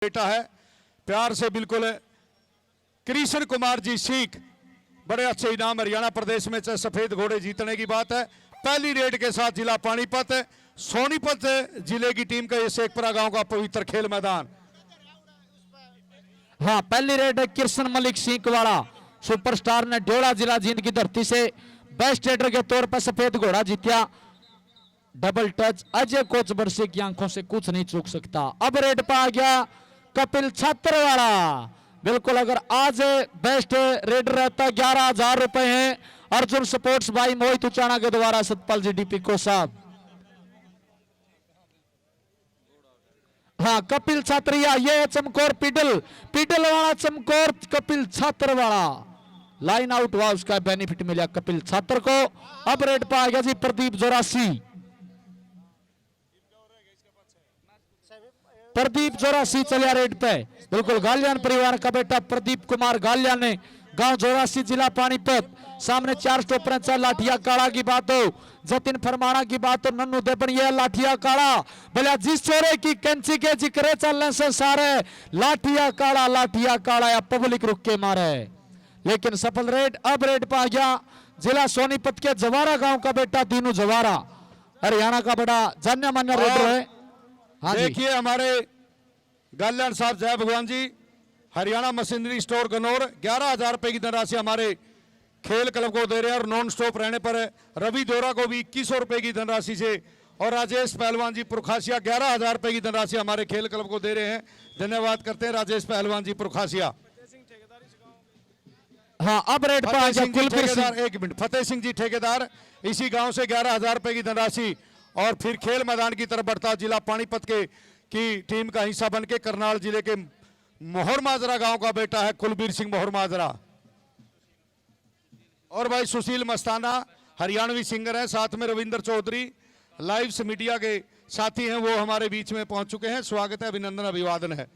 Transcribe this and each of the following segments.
बेटा है, प्यार से बिल्कुल कृष्ण कुमार जी सीख, बड़े अच्छे इनाम हरियाणा प्रदेश में सफेद घोड़े जीतने की बात है। पहली रेड के साथ जिला पानीपत, सोनीपत जिले की टीम का ये शेखपुरा गांव का पवित्र खेल मैदान। हाँ, पहली रेड है कृष्ण मलिक सिंहवाड़ा सुपरस्टार ने ढोड़ा जिला जींद की धरती से बेस्ट रेडर के तौर पर सफेद घोड़ा जीता। डबल टच अजय कोच बरसे की आंखों से कुछ नहीं चूक सकता। अब रेड पर आ गया कपिल छात्रवाड़ा। बिल्कुल, अगर आज बेस्ट रेडर रहता 11,000 रुपए हैं अर्जुन स्पोर्ट्स भाई मोहित उचाना के द्वारा सतपाल जी डीपी को साहब। हाँ, कपिल छात्रिया, ये चमकोर पीडल वाला चमकोर कपिल छात्रवाड़ा लाइन आउट हुआ, उसका बेनिफिट मिला कपिल छात्र को। अब रेड पर आ गया जी प्रदीप जोरासी। प्रदीप जोरासी चलिया रेड पे। बिल्कुल, गालियान परिवार का बेटा प्रदीप कुमार गालिया ने गांव जोरासी जिला पानीपत। सामने 4 स्टॉपर, 4 लाठिया काड़ा की बात हो, जतिन फरमाना की बात हो, नन्नू देपन, ये लाठिया काड़ा भला जिस चोरे की कैंची के जिक्रे चलने से सारे लाठिया काड़ा या पब्लिक रुक के मारे, लेकिन सफल रेड। अब रेड पर आ गया जिला सोनीपत के जवारा गांव का बेटा दीनू जवारा, हरियाणा का बड़ा जान्या मान्य रेडर है। हाँ, देखिए हमारे गालियान साहब जय भगवान जी, हरियाणा मशीनरी स्टोर गनौर 11,000 रुपए की धनराशि हमारे खेल क्लब को दे रहे हैं, और नॉन स्टॉप रहने पर रवि दोरा को भी 2100 रुपए की धनराशि से, और राजेश पहलवान जी पुरखासिया 11,000 रुपए की धनराशि हमारे खेल क्लब को दे रहे हैं। धन्यवाद करते हैं राजेश पहलवान जी पुरखासिया। हाँ, अब रेड पर आ गया कुलबीर सिंह। एक मिनट, फतेह सिंह जी ठेकेदार इसी गांव से 11,000 रुपए की धनराशि, और फिर खेल मैदान की तरफ बढ़ता जिला पानीपत के की टीम का हिस्सा बन के करनाल जिले के मोहर माजरा गांव का बेटा है कुलबीर सिंह मोहर माजरा। और भाई सुशील मस्ताना हरियाणवी सिंगर है, साथ में रविंद्र चौधरी लाइव्स मीडिया के साथी हैं, वो हमारे बीच में पहुंच चुके हैं। स्वागत है, अभिनंदन अभिवादन है।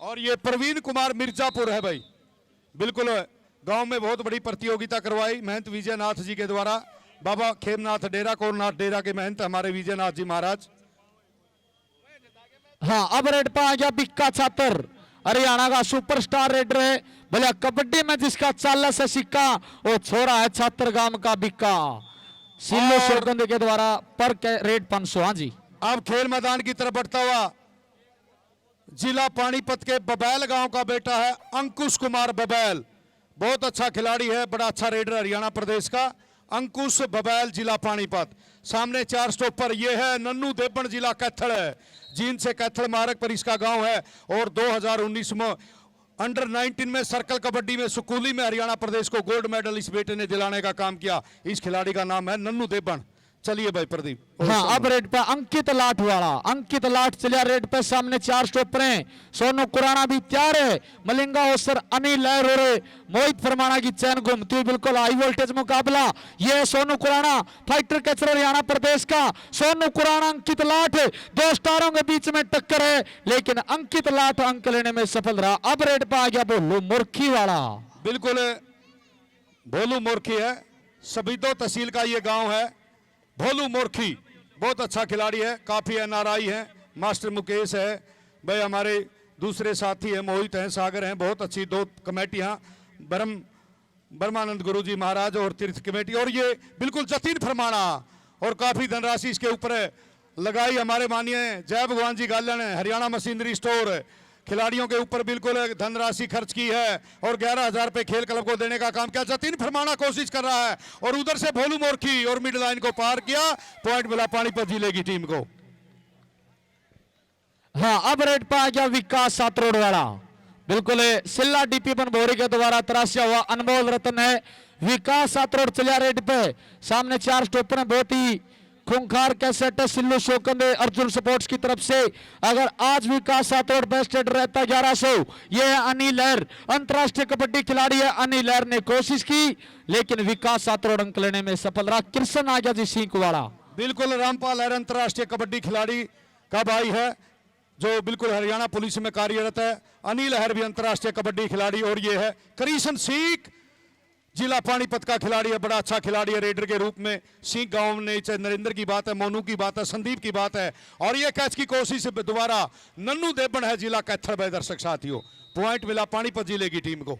और ये प्रवीण कुमार मिर्जापुर है भाई, बिल्कुल गांव में बहुत बड़ी प्रतियोगिता करवाई महंत विजयनाथ जी के द्वारा, बाबा खेमनाथ डेरा कोरनाथ डेरा के महंत हमारे विजयनाथ जी महाराज। हाँ, अब रेड पर आ गया बिक्का छात्र, हरियाणा का सुपरस्टार रेडर है, भले कबड्डी में जिसका 40 से सिक्का वो छोरा है छात्र गांव का बिक्का सिल्लो शोरगंदे के द्वारा पर रेड 500। हाँ जी, अब खेल मैदान की तरफ बढ़ता हुआ जिला पानीपत के बबैल गांव का बेटा है अंकुश कुमार बबैल, बहुत अच्छा खिलाड़ी है, बड़ा अच्छा रेडर हरियाणा प्रदेश का अंकुश बबैल जिला पानीपत। सामने 4 स्टॉपर, ये है नन्नू देपन जिला कैथल है, जींद से कैथल मार्ग पर इसका गांव है, और 2019 में अंडर 19 में सर्कल कबड्डी में सुकूली में हरियाणा प्रदेश को गोल्ड मेडल इस बेटे ने दिलाने का काम किया। इस खिलाड़ी का नाम है नन्नू देपन। चलिए भाई प्रदीप। हाँ, अब रेड पे अंकित लाठ वाला, अंकित लाठ चलिया रेड पे। सामने 4 स्टॉपर हैं, सोनू कुराना भी तैयार है, मलिंगा ओसर अनिल लहर हो रहे, मोहित फरमाना की चैन घूमती हुई, बिल्कुल हाई वोल्टेज मुकाबला। ये है सोनू कुराना फाइटर कैचर हरियाणा प्रदेश का, सोनू कुराना अंकित लाठ, 2 स्टारों के बीच में टक्कर है, लेकिन अंकित लाठ अंक लेने में सफल रहा। अब रेड पे आ गया भोलू मुर्खी वाला, बिल्कुल भोलू मुर्खी है, सबीदो तहसील का ये गाँव है। भोलू मोरखी बहुत अच्छा खिलाड़ी है, काफी एनआरआई है, मास्टर मुकेश है भाई, हमारे दूसरे साथी हैं मोहित हैं, सागर हैं, बहुत अच्छी 2 कमेटियां, ब्रह्मानंद गुरु जी महाराज और तीर्थ कमेटी, और ये बिल्कुल जतिन फरमाना, और काफी धनराशि इसके ऊपर लगाई हमारे माननीय जय भगवान जी गालिया ने, हरियाणा मशीनरी स्टोर खिलाड़ियों के ऊपर बिल्कुल धनराशि खर्च की है, और 11,000 रुपए खेल क्लब को देने का काम किया। जतिन फरमाना कोशिश कर रहा है, और उधर से भोलू मोरखी, और मिड लाइन को पार किया, पॉइंट मिला पानीपत जिले की टीम को। हाँ, अब रेड पर आ गया विकास सातरोड वाला, बिल्कुल सिल्ला डीपी बनभोरी के द्वारा तराशा हुआ अनमोल रत्न है विकास सातरोड चलिया रेड पे। सामने 4 स्टॉपर हैं, बहुत ही खूंखार कैसेट है सिल्लू शोकंदे अर्जुन स्पोर्ट्स की तरफ से। अगर आज विकास सातरोड बेस्ट रेडर रहता 1100, ये है अनिल लहर, अंतरराष्ट्रीय कबड्डी खिलाड़ी है। अनिल लहर ने कोशिश की, लेकिन विकास सातरोड अंक लेने में सफल रहा। कृष्ण आ गया जी सिंहवाड़ा, बिल्कुल रामपाल लहर अंतरराष्ट्रीय कबड्डी खिलाड़ी का भाई है, जो बिल्कुल हरियाणा पुलिस में कार्यरत है। अनिल लहर भी अंतरराष्ट्रीय कबड्डी खिलाड़ी, और ये है कृष्ण सीख जिला पानीपत का खिलाड़ी है, बड़ा अच्छा खिलाड़ी है रेडर के रूप में। सिंह गांव ने, चाहे नरेंद्र की बात है, मोनू की बात है, संदीप की बात है, और ये कैच की कोशिश दोबारा नन्नू देबन है जिला कैथल भाई। दर्शक साथियों, पॉइंट मिला पानीपत जिले की टीम को।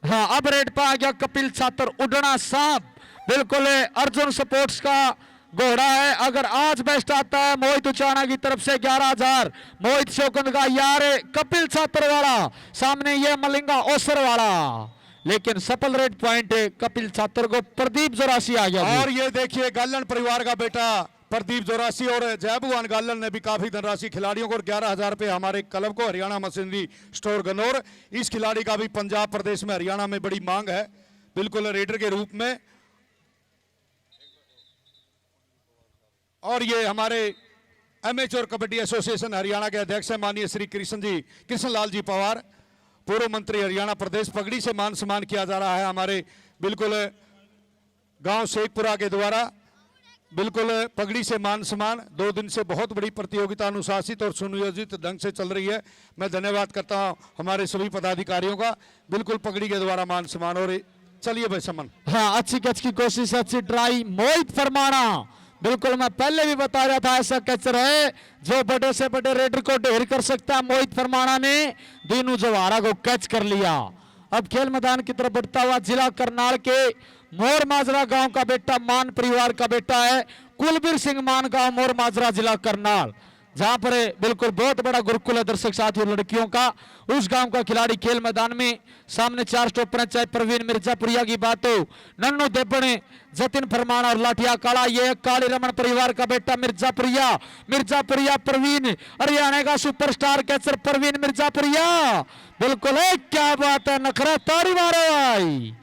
हाँ, अब रेड पर आ गया कपिल छात्र उड़ना सांप। बिल्कुल अर्जुन स्पोर्ट्स का घोड़ा है। अगर आज बेस्ट आता है मोहित उचाना की तरफ से 11,000, मोहित शोकंद का यार कपिल छात्र वाला, सामने ये मलिंगा ओसर वाला, लेकिन सफल रेड पॉइंट कपिल छात्र को प्रदीप जोरासी आ गया। और ये देखिए गालन परिवार का बेटा प्रदीप जोरासी और जय भगवान गालन ने भी काफी धनराशि खिलाड़ियों को, और 11,000 रुपए हमारे क्लब को, हरियाणा मशीनरी स्टोर गन्नौर। इस खिलाड़ी का भी पंजाब प्रदेश में, हरियाणा में बड़ी मांग है, बिल्कुल रेडर के रूप में। और ये हमारे एमेच्योर कबड्डी एसोसिएशन हरियाणा के अध्यक्ष हैं माननीय श्री कृष्णलाल जी पवार, पूर्व मंत्री हरियाणा प्रदेश। पगड़ी से मान सम्मान किया जा रहा है हमारे बिल्कुल गांव शेखपुरा के द्वारा, बिल्कुल पगड़ी से मान सम्मान। 2 दिन से बहुत बड़ी प्रतियोगिता अनुशासित और सुनियोजित ढंग से चल रही है। मैं धन्यवाद करता हूं हमारे सभी पदाधिकारियों का, बिल्कुल पगड़ी के द्वारा मान सम्मान। और चलिए भाई समन। हाँ, अच्छी कैच की कोशिश, अच्छी ट्राई, मोहित फरमाना। बिल्कुल मैं पहले भी बता रहा था ऐसा कैचर है जो बड़े से बड़े रेडर को ढेर कर सकता है। मोहित फरमाना ने दीनू जवाहरा को कैच कर लिया। अब खेल मैदान की तरफ बढ़ता हुआ जिला करनाल के मोर माजरा गांव का बेटा, मान परिवार का बेटा है कुलबीर सिंह मान गांव मोर माजरा जिला करनाल, जहां पर बिल्कुल बहुत बड़ा गुरुकुल है दर्शक साथियों लड़कियों का। उस गांव का खिलाड़ी खेल मैदान में, सामने 4 स्टॉपर हैं, चाहे प्रवीण मिर्जापुरिया की बात हो, नन्नू देबने, जतिन फरमाना और लाठिया काला। ये काली रमन परिवार का बेटा मिर्जापुरिया प्रवीण, हरियाणा का सुपरस्टार कैचर प्रवीण मिर्जापुरिया। बिल्कुल है, क्या बात है, नखरा ताड़ी मारो भाई।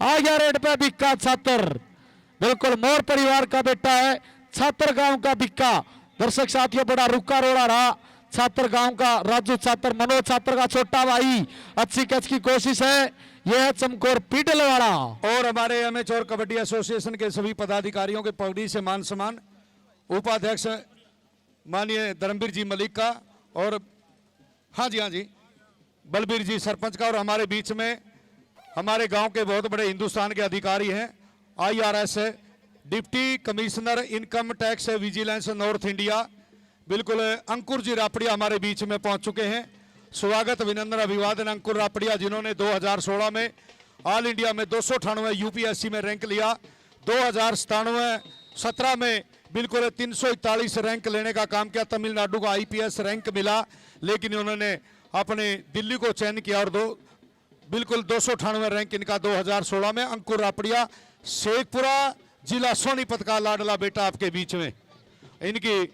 आ गया रेड पे बिक्का छात्र, बिल्कुल मोर परिवार का बेटा है, छात्र गांव का बिक्का। दर्शक साथियों बड़ा रुका रोड़ा रहा छात्र गांव का राजू छात्र, मनोज छात्र का छोटा भाई। अच्छी कैच की कोशिश है, यह है चमकोर पीडल वाला। और हमारे एमेच्योर कबड्डी एसोसिएशन के सभी पदाधिकारियों के पगड़ी से मान सम्मान। उपाध्यक्ष माननीय धर्मवीर जी मलिक का, और हाँ जी बलबीर जी सरपंच का। और हमारे बीच में हमारे गांव के बहुत बड़े हिंदुस्तान के अधिकारी हैं, IRS है, deputy commissioner income tax vigilance North India, बिल्कुल अंकुर जी रापड़िया हमारे बीच में पहुंच चुके हैं। स्वागत अभिनंदन अभिवादन अंकुर रापड़िया, जिन्होंने 2016 में ऑल इंडिया में 298 UPSC में रैंक लिया, 2017 में बिल्कुल 341 रैंक लेने का काम किया। तमिलनाडु का IPS रैंक मिला, लेकिन उन्होंने अपने दिल्ली को चयन किया और बिल्कुल 298 रैंक इनका 2016 में। अंकुर रापड़िया शेखपुरा जिला सोनीपत का लाडला बेटा आपके बीच में। इनकी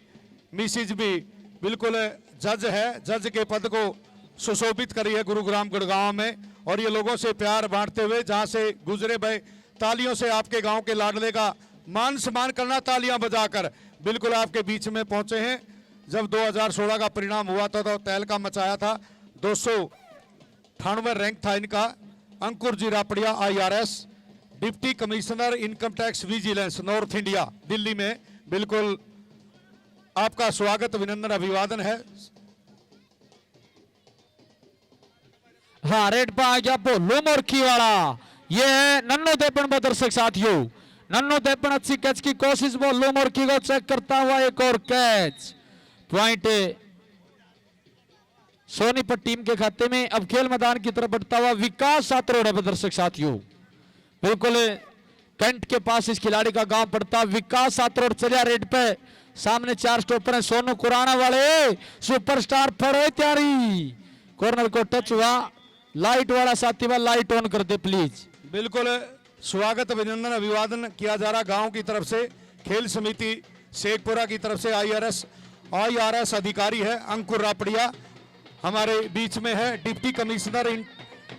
मिसिज भी बिल्कुल जज है, जज के पद को सुशोभित करी है गुरुग्राम गुड़गांव में। और ये लोगों से प्यार बांटते हुए जहां से गुजरे भाई, तालियों से आपके गांव के लाडले का मान सम्मान करना, तालियां बजाकर बिल्कुल आपके बीच में पहुंचे हैं। जब 2016 का परिणाम हुआ था तो तहलका मचाया था, 298 रैंक था इनका। Ankur ji Rapadia IRS deputy commissioner income tax vigilance North India Delhi में, बिल्कुल आपका स्वागत अभिनंदन अभिवादन है। हाँ, रेड पर आ गया बोलो मोरखी वाला, ये है नन्नू देपन। दर्शक साथियों नन्नू देपन अच्छी कैच की कोशिश, बोलो मोरखी को चेक करता हुआ एक और कैच, पॉइंट सोनीपत टीम के खाते में। अब खेल मैदान की तरफ बढ़ता हुआ विकास सातरोड़ है दर्शक साथियों, बिल्कुल कैंट के पास इस खिलाड़ी का गांव पड़ता। विकास सातरोड़ चलिया रेड पे, सामने 4 स्टॉपर हैं, सोनू कुराना वाले सुपरस्टार फड़े तैयारी, कॉर्नर को टच हुआ, लाइट वाला साथी वाला लाइट ऑन कर दे प्लीज। बिल्कुल स्वागत अभिनंदन अभिवादन किया जा रहा गांव की तरफ से, खेल समिति शेखपुरा की तरफ से। IRS अधिकारी है अंकुर रापड़िया हमारे बीच में है, deputy commissioner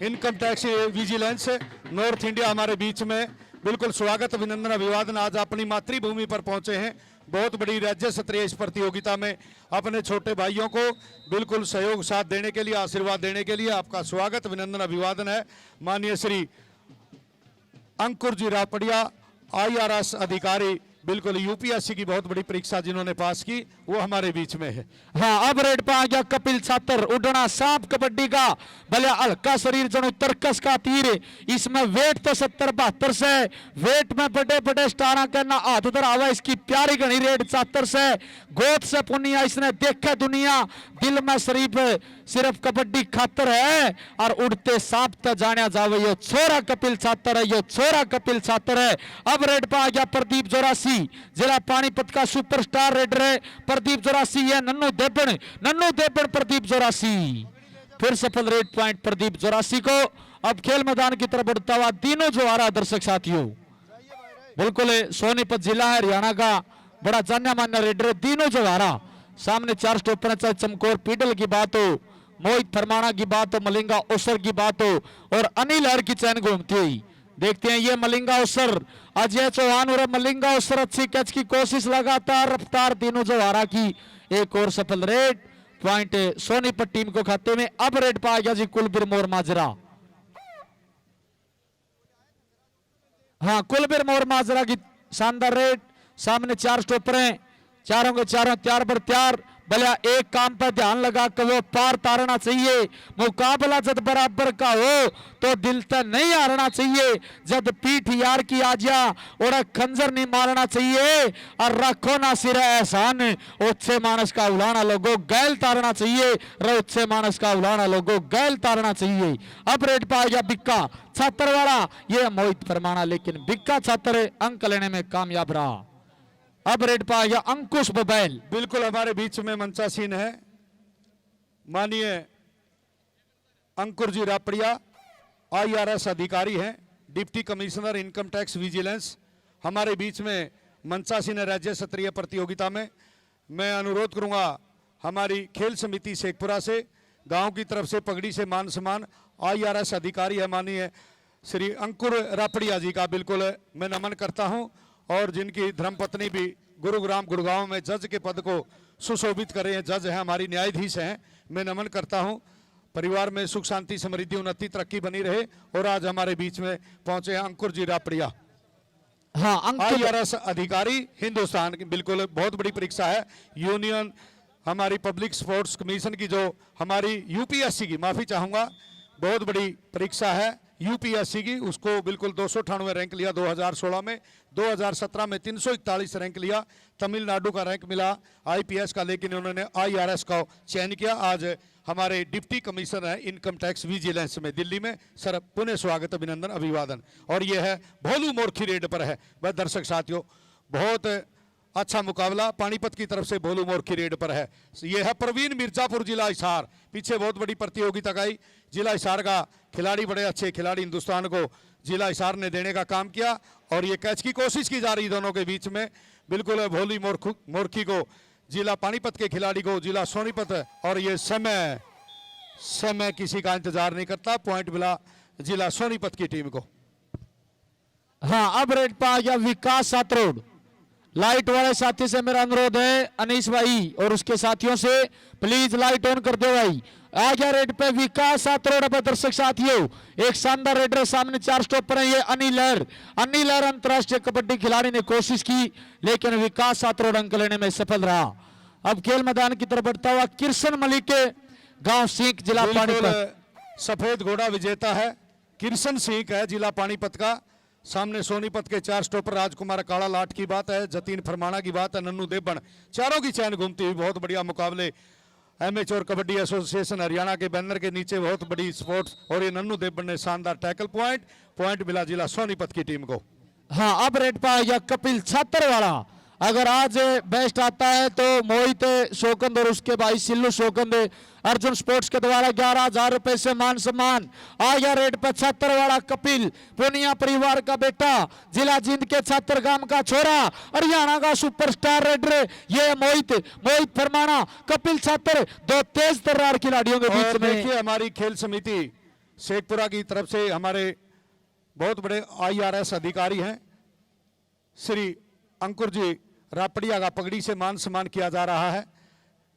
income tax vigilance North India हमारे बीच में। बिल्कुल स्वागत अभिनंदन अभिवादन। आज अपनी मातृभूमि पर पहुंचे हैं, बहुत बड़ी राज्य स्तरीय इस प्रतियोगिता में अपने छोटे भाइयों को बिल्कुल सहयोग साथ देने के लिए, आशीर्वाद देने के लिए आपका स्वागत अभिनंदन अभिवादन है। माननीय श्री अंकुर जी रापड़िया IRS अधिकारी बिल्कुल यूपीएससी की बहुत बड़ी परीक्षा जिन्होंने पास की वो हमारे बीच में है। हाँ, अब रेड पे आ गया कपिल छात्र, उड़ना सांप कबड्डी का, भले हल्का शरीर जनो तरकस का तीर। इसमें वेट तो 70-72 से, वेट में बड़े बड़े स्टारा करना हाथ उधर आवा। इसकी प्यारी घनी रेड 74 से, गोद से पुनिया इसने देखे दुनिया, दिल में शरीफ सिर्फ कबड्डी खातर है और उड़ते सांप तक जाने जावे। यो छोरा कपिल छात्र है, यो छोरा कपिल छात्र है। अब रेड पे आ गया प्रदीप जोरासी, जिला पानीपत का सुपरस्टार रेडर है प्रदीप जोरासी। है नन्नू देबन प्रदीप जोरासी, फिर सफल रेड पॉइंट प्रदीप जोरासी को। अब खेल मैदान की तरफ बढ़ता हुआ तीनों जो आ रहा दर्शक साथियों, बिल्कुल सोनीपत जिला है हरियाणा का, बड़ा जाना माना रेडर है। तीनों जो आ रहा सामने 4 स्टॉपर, चाहे चमकोर पीडल की बात हो, मोहित फरमाना की बात हो, मलिंगा ओसर की बात हो और अनिल हर की चैन घूमती हुई देखते हैं। ये मलिंगा ओसर, अजय चौहान और मलिंगा ओसर अच्छी कैच की कोशिश, लगातार रफ्तार तीनों जवारा की। एक और सफल रेड पॉइंट सोनीपत टीम को खाते में। अब रेड पा गया जी कुलबीर मोर माजरा। हाँ, कुलबीर मोर माजरा की शानदार रेड। सामने 4 स्टॉपर हैं, चारों के चारों तैयार पर तैयार। भले एक काम पर ध्यान लगा कि वो पार तारना चाहिए। मुकाबला जब बराबर का हो तो दिल तक नहीं हारना चाहिए। जब पीठ यार की आ जा और खंजर नहीं मारना चाहिए। और रखो ना सिर एहसान, उच्चे मानस का उलाना लोगो गैल तारना चाहिए। उच्चे मानस का उलाना लोगो गैल तारना चाहिए। अब रेड पा गया बिक्का छात्र वाला, ये मोहित फरमाना, लेकिन बिक्का छात्र अंक लेने में कामयाब रहा। अब रेड पा गया अंकुश बबैल, बिल्कुल हमारे बीच में मंचासीन है माननीय अंकुर जी रापड़िया, IRS अधिकारी हैं, deputy commissioner income tax vigilance, हमारे बीच में मंचासीन है राज्य स्तरीय प्रतियोगिता में। मैं अनुरोध करूंगा हमारी खेल समिति शेखपुरा से, गांव की तरफ से पगड़ी से मान सम्मान IRS अधिकारी है माननीय श्री अंकुर रापड़िया जी का बिल्कुल मैं नमन करता हूं। और जिनकी धर्मपत्नी भी गुरुग्राम गुड़गांव में जज के पद को सुशोभित कर रहे हैं, जज हैं, हमारी न्यायाधीश हैं, मैं नमन करता हूं। परिवार में सुख शांति समृद्धि उन्नति तरक्की बनी रहे। और आज हमारे बीच में पहुंचे हैं अंकुर जी रापड़िया। हाँ, IRS अधिकारी हिंदुस्तान की, बिल्कुल बहुत बड़ी परीक्षा है। यूनियन हमारी पब्लिक स्पोर्ट्स कमीशन की, जो हमारी यूपीएससी की, माफी चाहूंगा, बहुत बड़ी परीक्षा है यूपीएससी की, उसको बिल्कुल 298 रैंक लिया 2016 में, 2017 में 341 रैंक लिया। तमिलनाडु का रैंक मिला IPS का, लेकिन उन्होंने IRS का चयन किया। आज हमारे डिप्टी कमिश्नर है इनकम टैक्स विजिलेंस में दिल्ली में। सर पुनः स्वागत, अभिनंदन, अभिवादन। और यह है भोलू मोरखी रेड पर है। वह दर्शक साथियों, बहुत अच्छा मुकाबला पानीपत की तरफ से भोलू मोरखी रेड पर है। यह है प्रवीण मिर्जापुर जिला हिसार, पीछे बहुत बड़ी प्रतियोगिता का ही जिला हिसार का खिलाड़ी, बड़े अच्छे खिलाड़ी हिंदुस्तान को जिला हिसार ने देने का काम किया। और ये कैच की कोशिश की जा रही दोनों के बीच में, बिल्कुल भोली मोरखी को, जिला पानीपत के खिलाड़ी को जिला सोनीपत। और ये समय किसी का इंतजार नहीं करता, पॉइंट मिला जिला सोनीपत की टीम को। हाँ, अब रेड पा गया विकास सातरोड। लाइट वाले साथी से मेरा अनुरोध है अनीस भाई और उसके साथियों से, प्लीज लाइट ऑन कर दो भाई। आ गया रेड पे विकास सातरोड। अब दर्शक साथियों, एक शानदार रेडर, सामने 4 स्टॉपर है। ये अनिल लहर अंतरराष्ट्रीय कबड्डी खिलाड़ी ने कोशिश की, लेकिन विकास सातरोड अंक लेने में सफल रहा। अब खेल मैदान की तरफ बढ़ता हुआ किरसन मलिक के गांव सीख, जिला पानीपत। सफेद घोड़ा विजेता है किरसन सिंह है, जिला पानीपत का। सामने सोनीपत के 4 स्टॉपर राजकुमार काला लाट की बात है, जतीन फरमाना की बात है, नन्नू देबन, चारों की चैन घूमती हुई। बहुत बढ़िया मुकाबले एमेच्योर कबड्डी एसोसिएशन हरियाणा के बैनर के नीचे, बहुत बड़ी स्पोर्ट्स। और ये नन्नू देबन ने शानदार टैकल पॉइंट मिला जिला सोनीपत की टीम को। हाँ, अब रेड पा गया कपिल छात्र वाला। अगर आज बेस्ट आता है तो मोहित शोकंद और उसके भाई सिल्लू शोकंद अर्जुन स्पोर्ट्स के द्वारा 11,000 रुपए से मान सम्मान। आ गया रेड पे छात्र वाला कपिल, पुनिया परिवार का बेटा, जिला जींद के छात्र गांव का छोरा, हरियाणा का सुपरस्टार रेडर ये मोहित फरमाना, कपिल छात्र, 2 तेज तर्रार खिलाड़ियों के बीच में। देखिए हमारी खेल समिति शेखपुरा की तरफ से हमारे बहुत बड़े IRS अधिकारी हैं श्री अंकुर जी रापड़िया का पगड़ी से मान सम्मान किया जा रहा है।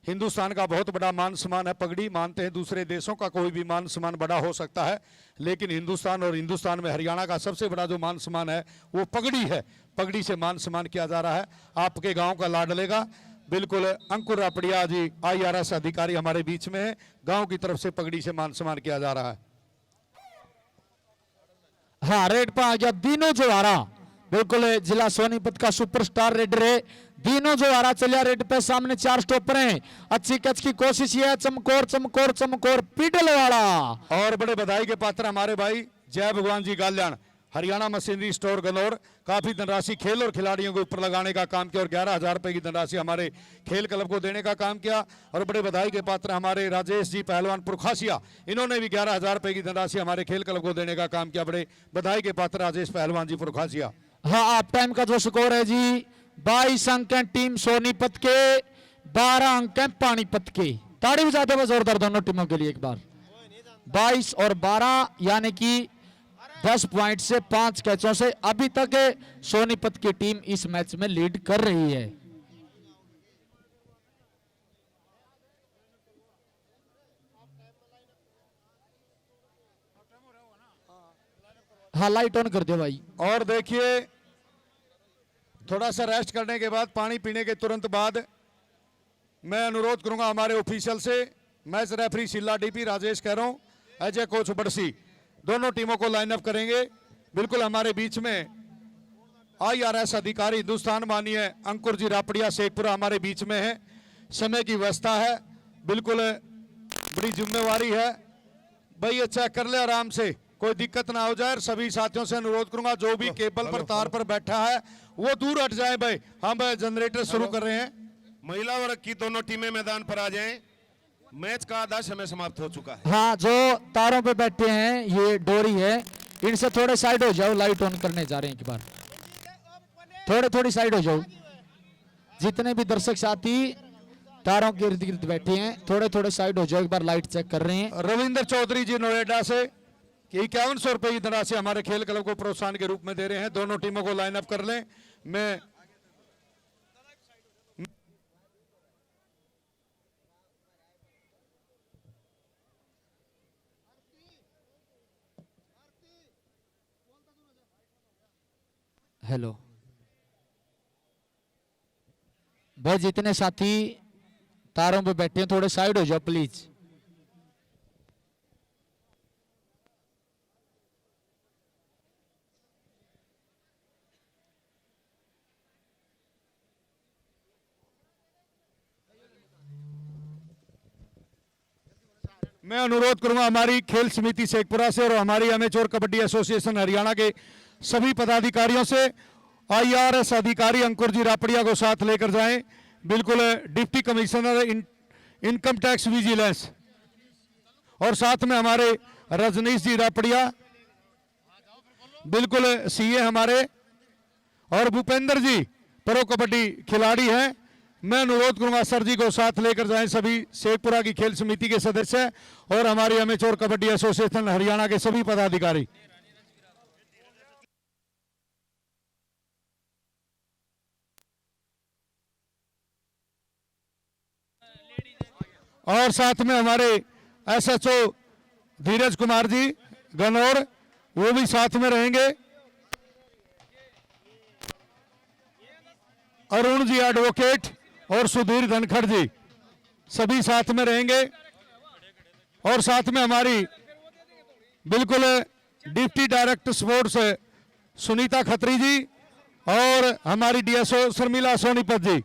हिंदुस्तान का बहुत बड़ा मान सम्मान है पगड़ी। मानते हैं दूसरे देशों का कोई भी मान सम्मान बड़ा हो सकता है, लेकिन हिंदुस्तान और हिंदुस्तान में हरियाणा का सबसे बड़ा जो मान सम्मान है वो पगड़ी है। पगड़ी से मान सम्मान किया जा रहा है। आपके गांव का लाडलेगा बिल्कुल अंकुर रापड़िया जी IRS अधिकारी हमारे बीच में है। गांव की तरफ से पगड़ी से मान सम्मान किया जा रहा है। हाँ, रेड पर आ गया दीनों जोहारा, बिल्कुल जिला सोनीपत का सुपरस्टार रेडर है। दीनों जोहारा चलिया रेड पे, सामने 4 स्टॉपर हैं। अच्छी कच की कोशिश ये है, चमकोर चमकोर चमकोर पीडल वाला। और बड़े बधाई के पात्र हमारे भाई जय भगवान जी गाल्याण, हरियाणा मशीनरी स्टोर गनौर, काफी धनराशि खेल और खिलाड़ियों के ऊपर लगाने का काम किया और 11,000 रुपए की धनराशि हमारे खेल क्लब को देने का काम किया। और बड़े बधाई के पात्र हमारे राजेश जी पहलवान पुरखासिया, इन्होंने भी 11,000 रुपए की धनराशि हमारे खेल क्लब को देने का काम किया। बड़े बधाई के पात्र राजेश पहलवान जी पुरखासिया। हाँ, आप टाइम का जो स्कोर है जी 22 अंक हैं टीम सोनीपत के, 12 अंक हैं पानीपत के। ताड़ी बजाते हुए जोरदार दोनों टीमों के लिए एक बार। 22 और 12 यानी कि 10 पॉइंट से 5 कैचों से अभी तक सोनीपत की टीम इस मैच में लीड कर रही है। हाँ, लाइट ऑन कर दो भाई। और देखिए थोड़ा सा रेस्ट करने के बाद, पानी पीने के तुरंत बाद मैं अनुरोध करूंगा हमारे ऑफिशियल से, मैच रेफरी शिल्ला DP राजेश कह रहा हूं, अजय कोच बड़सी, दोनों टीमों को लाइन अप करेंगे। बिल्कुल हमारे बीच में IRS अधिकारी हिंदुस्तान माननीय अंकुर जी रापड़िया शेखपुरा हमारे बीच में है। समय की व्यवस्था है, बिल्कुल बड़ी जिम्मेवारी है भाई, ये चेक कर ले आराम से, कोई दिक्कत ना हो जाए। सभी साथियों से अनुरोध करूंगा जो भी केबल पर तार पर बैठा है वो दूर हट जाए भाई। हम जनरेटर शुरू कर रहे हैं। महिला वर्ग की दोनों टीमें मैदान पर आ जाएं। मैच का आधा समय समाप्त हो चुका है। हाँ, जो तारों पे बैठे हैं ये डोरी है, इनसे थोड़े साइड हो जाओ। लाइट ऑन करने जा रहे हैं एक बार, थोड़ी साइड हो जाओ। जितने भी दर्शक साथी तारों के इर्द गिर्द बैठे हैं थोड़े साइड हो जाओ, एक बार लाइट चेक कर रहे हैं। रविंद्र चौधरी जी नोएडा से 5100 रुपए की धनराशि हमारे खेल क्लब को प्रोत्साहन के रूप में दे रहे हैं। दोनों टीमों को लाइन अप कर लें। मैं हेलो भाई, जितने साथी तारों पे बैठे हैं थोड़े साइड हो जाओ प्लीज। मैं अनुरोध करूंगा हमारी खेल समिति शेखपुरा से और हमारी अमेचोर कबड्डी एसोसिएशन हरियाणा के सभी पदाधिकारियों से, IRS अधिकारी अंकुर जी रापड़िया को साथ लेकर जाएं। बिल्कुल deputy commissioner income tax vigilance, और साथ में हमारे रजनीश जी रापड़िया, बिल्कुल CA हमारे, और भूपेंद्र जी प्रो कबड्डी खिलाड़ी हैं। मैं अनुरोध करूंगा सर जी को साथ लेकर जाएं सभी शेखपुरा की खेल समिति के सदस्य और हमारी अमेचोर कबड्डी एसोसिएशन हरियाणा के सभी पदाधिकारी। और साथ में हमारे SHO धीरज कुमार जी गनौर, वो भी साथ में रहेंगे। अरुण जी एडवोकेट और सुधीर धनखड़ जी सभी साथ में रहेंगे। और साथ में हमारी बिल्कुल deputy director sports Sunita Khatri ji और हमारी DSO शर्मिला सोनीपत जी।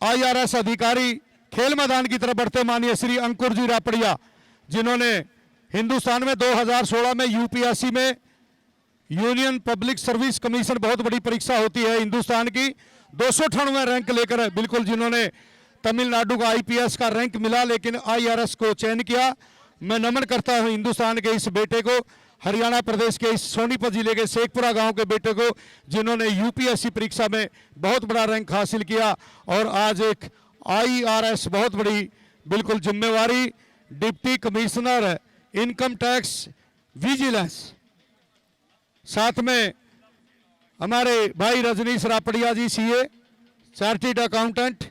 IRS अधिकारी खेल मैदान की तरफ बढ़ते माननीय श्री अंकुर जी रापड़िया, जिन्होंने हिंदुस्तान में 2016 में UPSC में यूनियन पब्लिक सर्विस कमीशन बहुत बड़ी परीक्षा होती है हिंदुस्तान की, 298वां रैंक लेकर, बिल्कुल जिन्होंने तमिलनाडु का IPS का रैंक मिला लेकिन IRS को चयन किया। मैं नमन करता हूं हिंदुस्तान के इस बेटे को, हरियाणा प्रदेश के इस सोनीपत जिले के शेखपुरा गांव के बेटे को, जिन्होंने UPSC परीक्षा में बहुत बड़ा रैंक हासिल किया और आज एक IRS बहुत बड़ी बिल्कुल जिम्मेवारी, deputy commissioner income tax vigilance, साथ में हमारे भाई रजनीश रापड़िया जी CA चार्टर्ड अकाउंटेंट,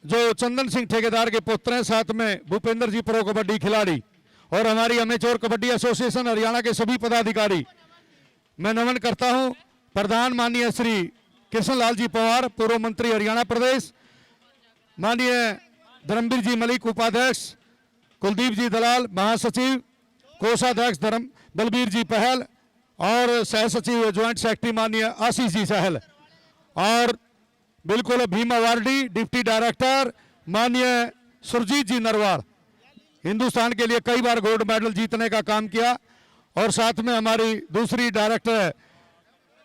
जो चंदन सिंह ठेकेदार के पुत्र हैं, साथ में भूपेंद्र जी प्रो कबड्डी खिलाड़ी और हमारी अमेचोर कबड्डी एसोसिएशन हरियाणा के सभी पदाधिकारी। मैं नमन करता हूं प्रधान माननीय श्री कृष्णलाल जी पवार, पूर्व मंत्री हरियाणा प्रदेश, माननीय धर्मवीर जी मलिक उपाध्यक्ष, कुलदीप जी दलाल महासचिव, कोषाध्यक्ष धर्म बलबीर जी पहल और सह सचिव ज्वाइंट सेक्रेटरी माननीय आशीष जी सहल, और बिल्कुल भीमा वार्डी डिप्टी डायरेक्टर माननीय सुरजीत जी नरवाल, हिंदुस्तान के लिए कई बार गोल्ड मेडल जीतने का काम किया, और साथ में हमारी दूसरी डायरेक्टर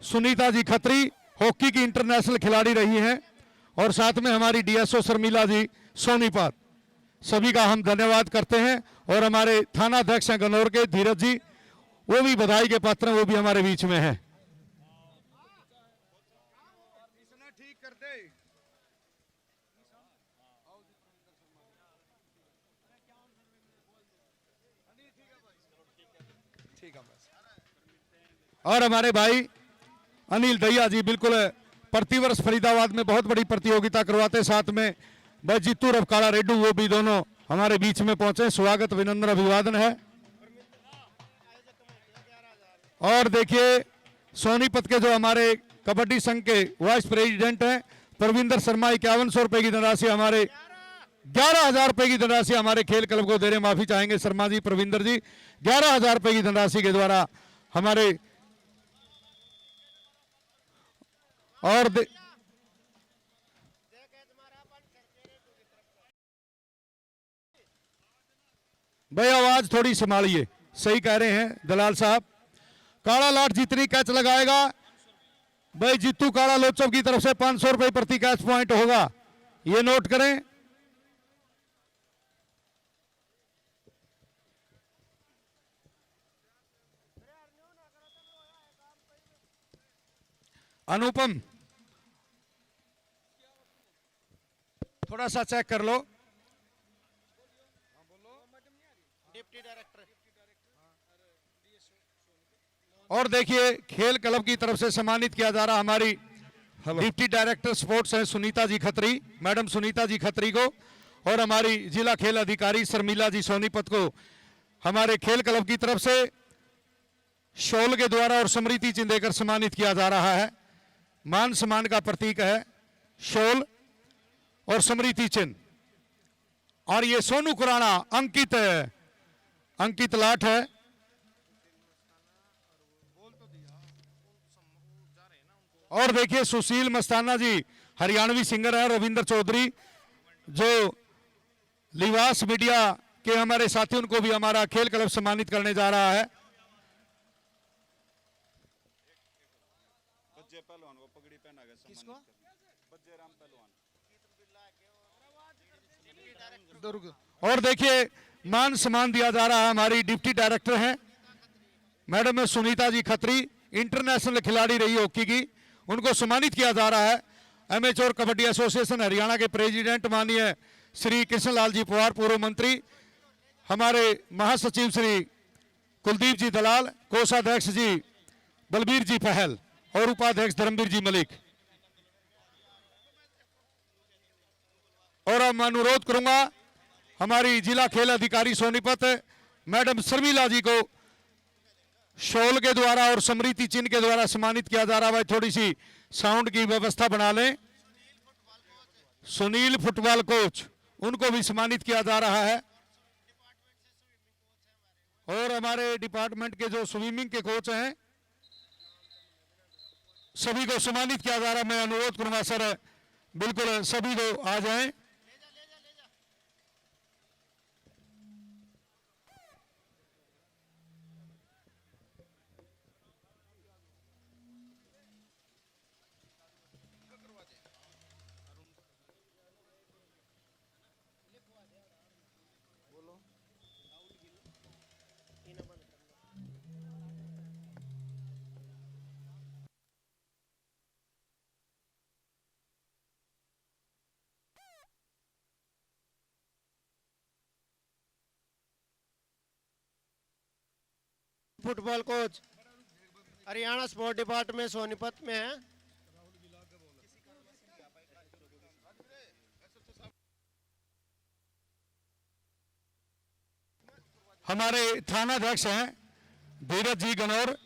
सुनीता जी खत्री, हॉकी की इंटरनेशनल खिलाड़ी रही हैं, और साथ में हमारी डीएसओ शर्मिला जी सोनीपत। सभी का हम धन्यवाद करते हैं। और हमारे थाना अध्यक्ष हैं गनौर के धीरज जी, वो भी बधाई के पात्र हैं, वो भी हमारे बीच में हैं। और हमारे भाई अनिल दहिया जी बिल्कुल प्रतिवर्ष फरीदाबाद में बहुत बड़ी प्रतियोगिता करवाते, साथ में भाई जीतू रफकाड़ा रेड्डू, वो भी दोनों हमारे बीच में पहुंचे। स्वागत अभिनंदन अभिवादन है। और देखिए सोनीपत के जो हमारे कबड्डी संघ के वाइस प्रेसिडेंट हैं प्रविंदर शर्मा, 5100 रुपए की धनराशि, हमारे 11,000 रुपए की धनराशि हमारे खेल क्लब को दे रहे। माफी चाहेंगे शर्मा जी, प्रविंदर जी, 11,000 रुपए की धनराशि के द्वारा हमारे और भाई आवाज थोड़ी संभालिए, सही कह रहे हैं दलाल साहब। काला लाट जितनी कैच लगाएगा भाई जीतू काला लोचव की तरफ से 500 रुपए प्रति कैच पॉइंट होगा, ये नोट करें। अनुपम थोड़ा सा चेक कर लो। Deputy director. और देखिए खेल क्लब की तरफ से सम्मानित किया जा रहा हमारी डिप्टी डायरेक्टर स्पोर्ट्स है सुनीता जी खत्री, मैडम सुनीता जी खत्री को, और हमारी जिला खेल अधिकारी शर्मिला जी सोनीपत को हमारे खेल क्लब की तरफ से शॉल के द्वारा और स्मृति चिन्ह देकर सम्मानित किया जा रहा है। मान सम्मान का प्रतीक है शॉल और स्मृति चिन्ह। और ये सोनू खुराना अंकित लाट है। और देखिए सुशील मस्ताना जी हरियाणवी सिंगर है, रविंद्र चौधरी जो लिवास मीडिया के हमारे साथी, उनको भी हमारा खेल क्लब सम्मानित करने जा रहा है। और देखिए मान सम्मान दिया जा रहा है, हमारी डिप्टी डायरेक्टर हैं मैडम सुनीता जी खत्री, इंटरनेशनल खिलाड़ी रही हॉकी की, उनको सम्मानित किया जा रहा है। एमेचोर कबड्डी एसोसिएशन हरियाणा के प्रेसिडेंट माननीय श्री कृष्णलाल जी पवार, पूर्व मंत्री, हमारे महासचिव श्री कुलदीप जी दलाल, कोषाध्यक्ष जी बलबीर जी पहल और उपाध्यक्ष धर्मवीर जी मलिक। और अब मैं अनुरोध करूंगा हमारी जिला खेल अधिकारी सोनीपत मैडम शर्मिला जी को शॉल के द्वारा और स्मृति चिन्ह के द्वारा सम्मानित किया जा रहा है। भाई थोड़ी सी साउंड की व्यवस्था बना लें। सुनील फुटबॉल कोच, उनको भी सम्मानित किया जा रहा है। और हमारे डिपार्टमेंट के जो स्विमिंग के कोच हैं सभी को सम्मानित किया जा रहा है। मैं अनुरोध करूंगा सर बिल्कुल सभी को आ जाएं। Football coach Haryana sport department Sonipat में है। हमारे थानाध्यक्ष हैं धीरज जी गनौर,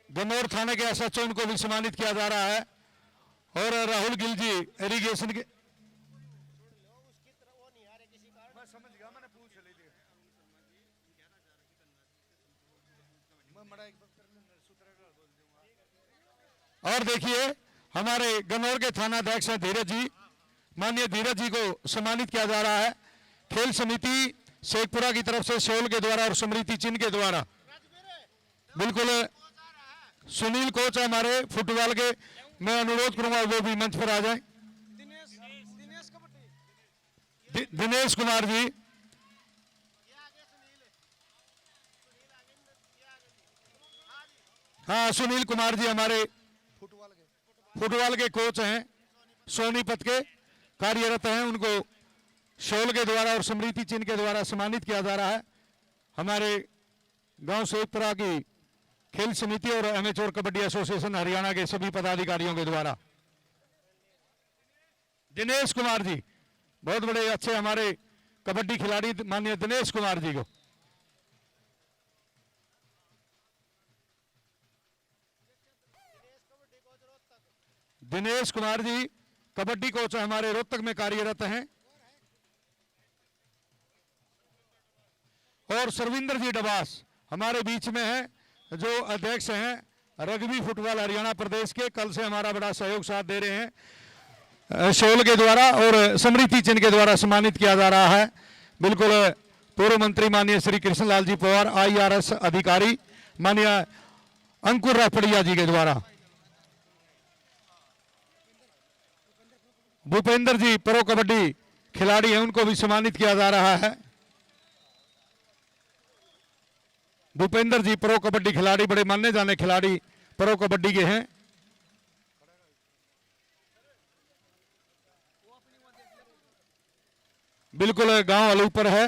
गनौर थाने के एसएचओ, उनको भी सम्मानित किया जा रहा है। और राहुल गिल जी इरिगेशन के, और देखिए हमारे गनौर के थानाध्यक्ष हैं धीरज जी, माननीय धीरज जी को सम्मानित किया जा रहा है खेल समिति शेखपुरा की तरफ से शोल के द्वारा और स्मृति चिन्ह के द्वारा। बिल्कुल सुनील कोच है हमारे फुटबॉल के, मैं अनुरोध करूंगा वो भी मंच पर आ जाएं। दिनेश कुमार जी, हाँ सुनील कुमार जी हमारे फुटबॉल के कोच हैं, सोनीपत के कार्यरत हैं, उनको शोल के द्वारा और स्मृति चिन्ह के द्वारा सम्मानित किया जा रहा है हमारे गांव शेखपुरा की खेल समिति और एमेच्योर कबड्डी एसोसिएशन हरियाणा के सभी पदाधिकारियों के द्वारा। दिनेश कुमार जी बहुत बड़े अच्छे हमारे कबड्डी खिलाड़ी माननीय दिनेश कुमार जी को। दिनेश कुमार जी कबड्डी कोच हमारे रोहतक में कार्यरत हैं। और सरविंदर जी डबास हमारे बीच में हैं, जो अध्यक्ष हैं रग्बी फुटबॉल हरियाणा प्रदेश के, कल से हमारा बड़ा सहयोग साथ दे रहे हैं शोल के द्वारा और स्मृति चिन्ह के द्वारा सम्मानित किया जा रहा है। बिल्कुल पूर्व मंत्री माननीय श्री कृष्णलाल जी पवार, IRS अधिकारी माननीय अंकुर राफड़िया जी के द्वारा। भूपेंद्र जी प्रो कबड्डी खिलाड़ी हैं, उनको भी सम्मानित किया जा रहा है। भूपेंद्र जी प्रो कबड्डी खिलाड़ी, बड़े माने जाने खिलाड़ी प्रो कबड्डी के हैं। बिल्कुल गांव अलूपर है।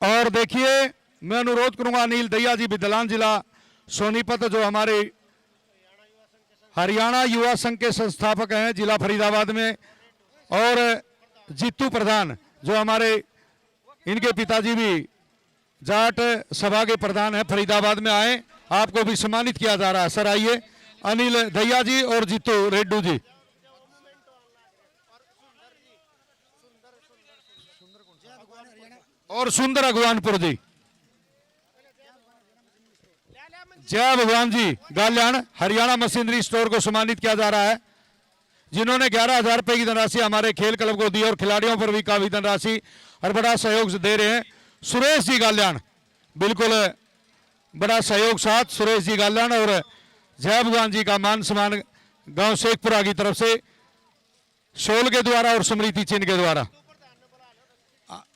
और देखिए मैं अनुरोध करूंगा अनिल दहिया जी विद्यालान जिला सोनीपत, जो हमारे हरियाणा युवा संघ के संस्थापक हैं जिला फरीदाबाद में, और जीतू प्रधान जो हमारे इनके पिताजी भी जाट सभा के प्रधान हैं, फरीदाबाद में आए, आपको भी सम्मानित किया जा रहा है। सर आइए, अनिल दहिया जी और जीतू रेड्डू जी। और सुंदर अगवानपुर जी, जय भगवान जी गाल्याण हरियाणा मशीनरी स्टोर को सम्मानित किया जा रहा है, जिन्होंने 11,000 रुपए की धनराशि हमारे खेल क्लब को दी और खिलाड़ियों पर भी काफी धनराशि और बड़ा सहयोग दे रहे हैं। सुरेश जी गाल्याण, बिल्कुल बड़ा सहयोग साथ सुरेश जी गाल्याण और जय भगवान जी का मान सम्मान गांव शेखपुरा की तरफ से शोल के द्वारा और स्मृति चिन्ह के द्वारा।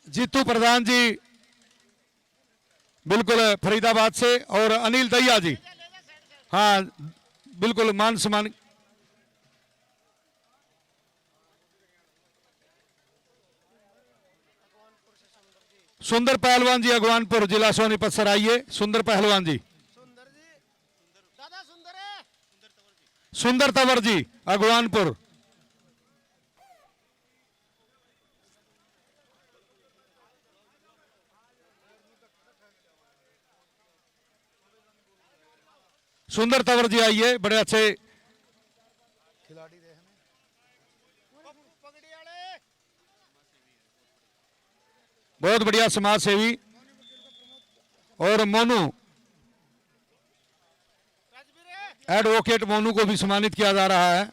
जीतू प्रधान जी बिल्कुल फरीदाबाद से, और अनिल दहिया जी, हाँ बिल्कुल मान सम्मान। सुंदर पहलवान जी अगवानपुर जिला सोनीपत सर आइए। सुंदर पहलवान जी, सुंदर तंवर जी अगवानपुर। सुंदर तंवर जी आइए, बड़े अच्छे खिलाड़ी रहे हैं। बहुत बढ़िया समाज सेवी, और मोनू एडवोकेट मोनू को भी सम्मानित किया जा रहा है।